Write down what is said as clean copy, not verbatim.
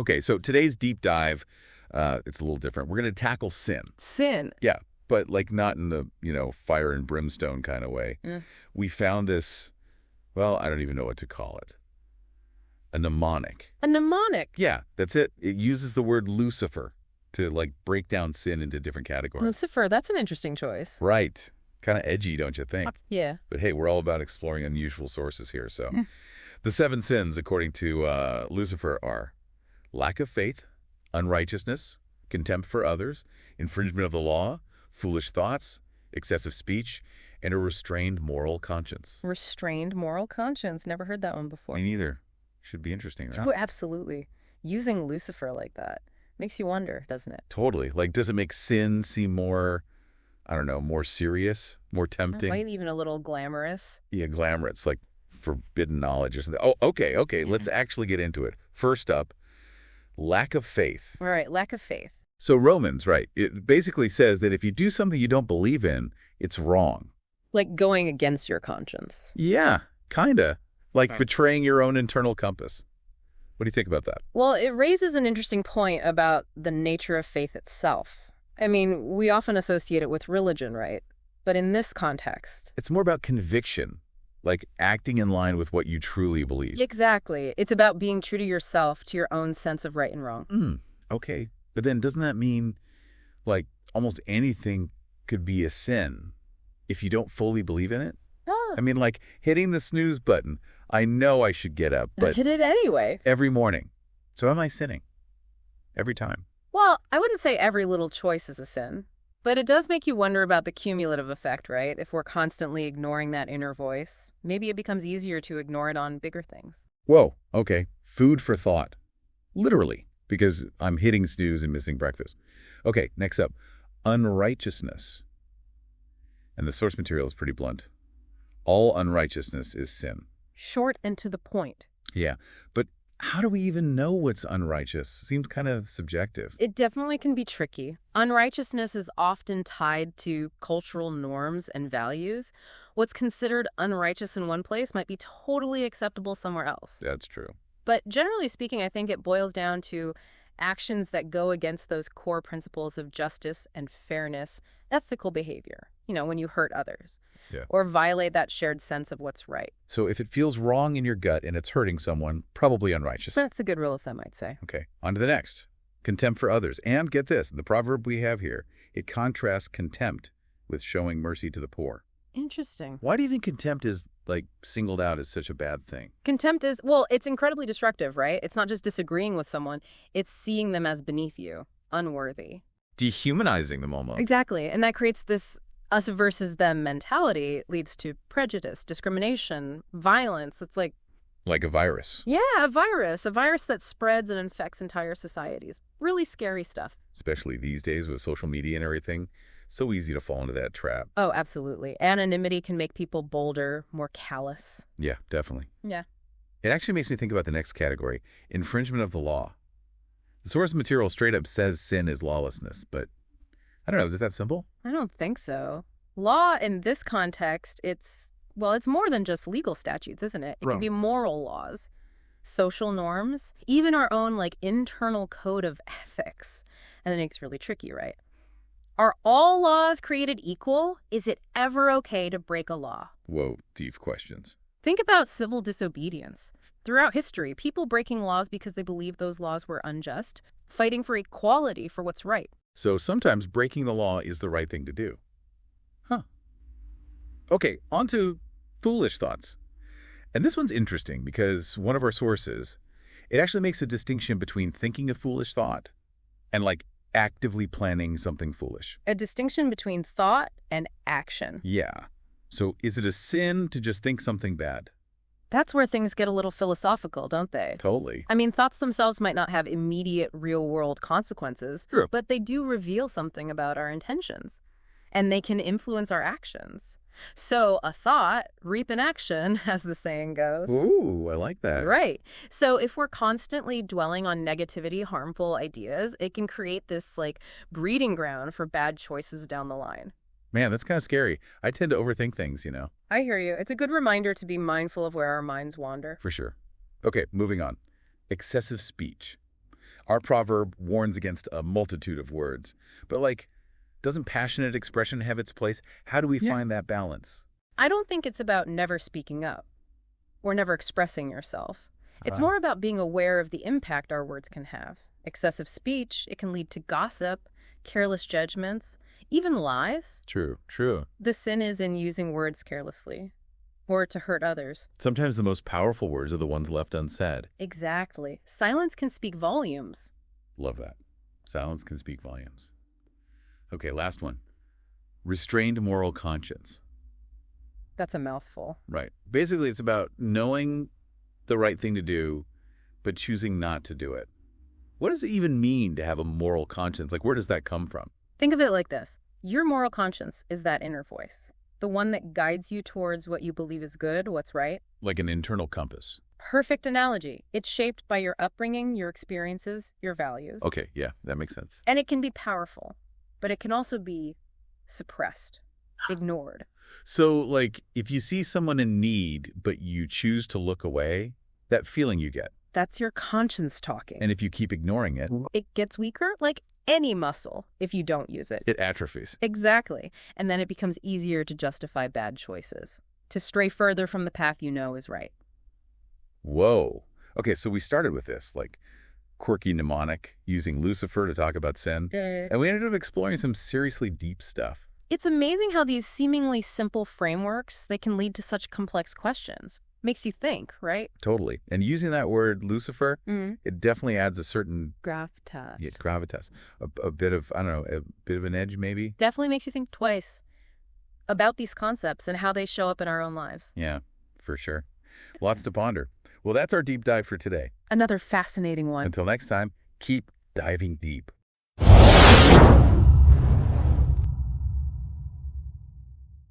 Okay, so today's deep dive, it's a little different. We're going to tackle sin. Sin. Yeah, but like not in the, fire and brimstone kind of way. We found this, well, I don't even know what to call it. A mnemonic. A mnemonic. Yeah, that's it. It uses the word Lucifer to like break down sin into different categories. Lucifer, that's an interesting choice. Right. Kind of edgy, don't you think? Yeah. But hey, we're all about exploring unusual sources here. So the 7 sins, according to Lucifer, are lack of faith, unrighteousness, contempt for others, infringement of the law, foolish thoughts, excessive speech, and a restrained moral conscience. Restrained moral conscience. Never heard that one before. Me neither. Should be interesting, right? Oh, absolutely. Using Lucifer like that makes you wonder, doesn't it? Totally. Like, does it make sin seem more, I don't know, more serious, more tempting? Might even a little glamorous. Yeah, glamorous, like forbidden knowledge or something. Oh, okay. Let's actually get into it. First up, lack of faith. All right, lack of faith. So Romans, right, it basically says that if you do something you don't believe in, it's wrong. Like going against your conscience. Yeah, kind of. Like betraying your own internal compass. What do you think about that? Well, it raises an interesting point about the nature of faith itself. I mean, we often associate it with religion, right? But in this context... It's more about conviction, like acting in line with what you truly believe. Exactly. It's about being true to yourself, to your own sense of right and wrong. Okay. But then doesn't that mean, like, almost anything could be a sin if you don't fully believe in it? I mean, like, hitting the snooze button. I know I should get up, but... hit it anyway. Every morning. So am I sinning? Every time. Well, I wouldn't say every little choice is a sin, but it does make you wonder about the cumulative effect, right? If we're constantly ignoring that inner voice, maybe it becomes easier to ignore it on bigger things. Whoa, okay. Food for thought. Literally, because I'm hitting snooze and missing breakfast. Okay, next up. Unrighteousness. And the source material is pretty blunt. All unrighteousness is sin. Short and to the point. Yeah, but how do we even know what's unrighteous? Seems kind of subjective. It definitely can be tricky. Unrighteousness is often tied to cultural norms and values. What's considered unrighteous in one place might be totally acceptable somewhere else. That's true. But generally speaking, I think it boils down to actions that go against those core principles of justice and fairness, ethical behavior, when you hurt others. Yeah. Or violate that shared sense of what's right. So if it feels wrong in your gut and it's hurting someone, probably unrighteous. That's a good rule of thumb, I'd say. Okay, on to the next. Contempt for others. And get this, the proverb we have here, it contrasts contempt with showing mercy to the poor. Interesting. Why do you think contempt is, like, singled out as such a bad thing? Contempt is, well, it's incredibly destructive, right? It's not just disagreeing with someone. It's seeing them as beneath you, unworthy. Dehumanizing them almost. Exactly. And that creates this us versus them mentality, leads to prejudice, discrimination, violence. It's like a virus. Yeah, a virus that spreads and infects entire societies. Really scary stuff. Especially these days with social media and everything. So easy to fall into that trap. Oh, absolutely. Anonymity can make people bolder, more callous. Yeah, definitely. Yeah. It actually makes me think about the next category, infringement of the law. The source material straight up says sin is lawlessness, but I don't know, is it that simple? I don't think so. Law in this context, it's more than just legal statutes, isn't it? It can be moral laws, social norms, even our own internal code of ethics. And then it's really tricky, right? Are all laws created equal? Is it ever okay to break a law? Whoa, deep questions. Think about civil disobedience. Throughout history, people breaking laws because they believed those laws were unjust, fighting for equality for what's right. So sometimes breaking the law is the right thing to do. Huh. Okay, on to foolish thoughts. And this one's interesting because one of our sources, it actually makes a distinction between thinking a foolish thought and actively planning something foolish. A distinction between thought and action. Yeah. So is it a sin to just think something bad? That's where things get a little philosophical, don't they? Totally. I mean, thoughts themselves might not have immediate real-world consequences, True. But they do reveal something about our intentions, and they can influence our actions. So a thought, reap an action, as the saying goes. Ooh, I like that. Right. So if we're constantly dwelling on negativity, harmful ideas, it can create this breeding ground for bad choices down the line. Man, that's kind of scary. I tend to overthink things, I hear you. It's a good reminder to be mindful of where our minds wander. For sure. Okay, moving on. Excessive speech. Our proverb warns against a multitude of words. But, like, doesn't passionate expression have its place? How do we find that balance? I don't think it's about never speaking up or never expressing yourself. It's more about being aware of the impact our words can have. Excessive speech, it can lead to gossip, careless judgments, even lies. True, true. The sin is in using words carelessly or to hurt others. Sometimes the most powerful words are the ones left unsaid. Exactly. Silence can speak volumes. Love that. Silence can speak volumes. Okay, last one. Restrained moral conscience. That's a mouthful. Right. Basically, it's about knowing the right thing to do, but choosing not to do it. What does it even mean to have a moral conscience? Like, where does that come from? Think of it like this. Your moral conscience is that inner voice, the one that guides you towards what you believe is good, what's right. Like an internal compass. Perfect analogy. It's shaped by your upbringing, your experiences, your values. Okay, yeah, that makes sense. And it can be powerful, but it can also be suppressed, ignored. So, like, if you see someone in need, but you choose to look away, that feeling you get. That's your conscience talking. And if you keep ignoring it, it gets weaker, like any muscle, if you don't use it. It atrophies. Exactly. And then it becomes easier to justify bad choices, to stray further from the path you know is right. Whoa. Okay, so we started with this, like, quirky mnemonic, using Lucifer to talk about sin. And we ended up exploring some seriously deep stuff. It's amazing how these seemingly simple frameworks, they can lead to such complex questions. Makes you think, right? Totally. And using that word, Lucifer, it definitely adds a certain... Gravitas. Yeah, gravitas. A bit of, I don't know, a bit of an edge, maybe? Definitely makes you think twice about these concepts and how they show up in our own lives. Yeah, for sure. Lots to ponder. Well, that's our deep dive for today. Another fascinating one. Until next time, keep diving deep.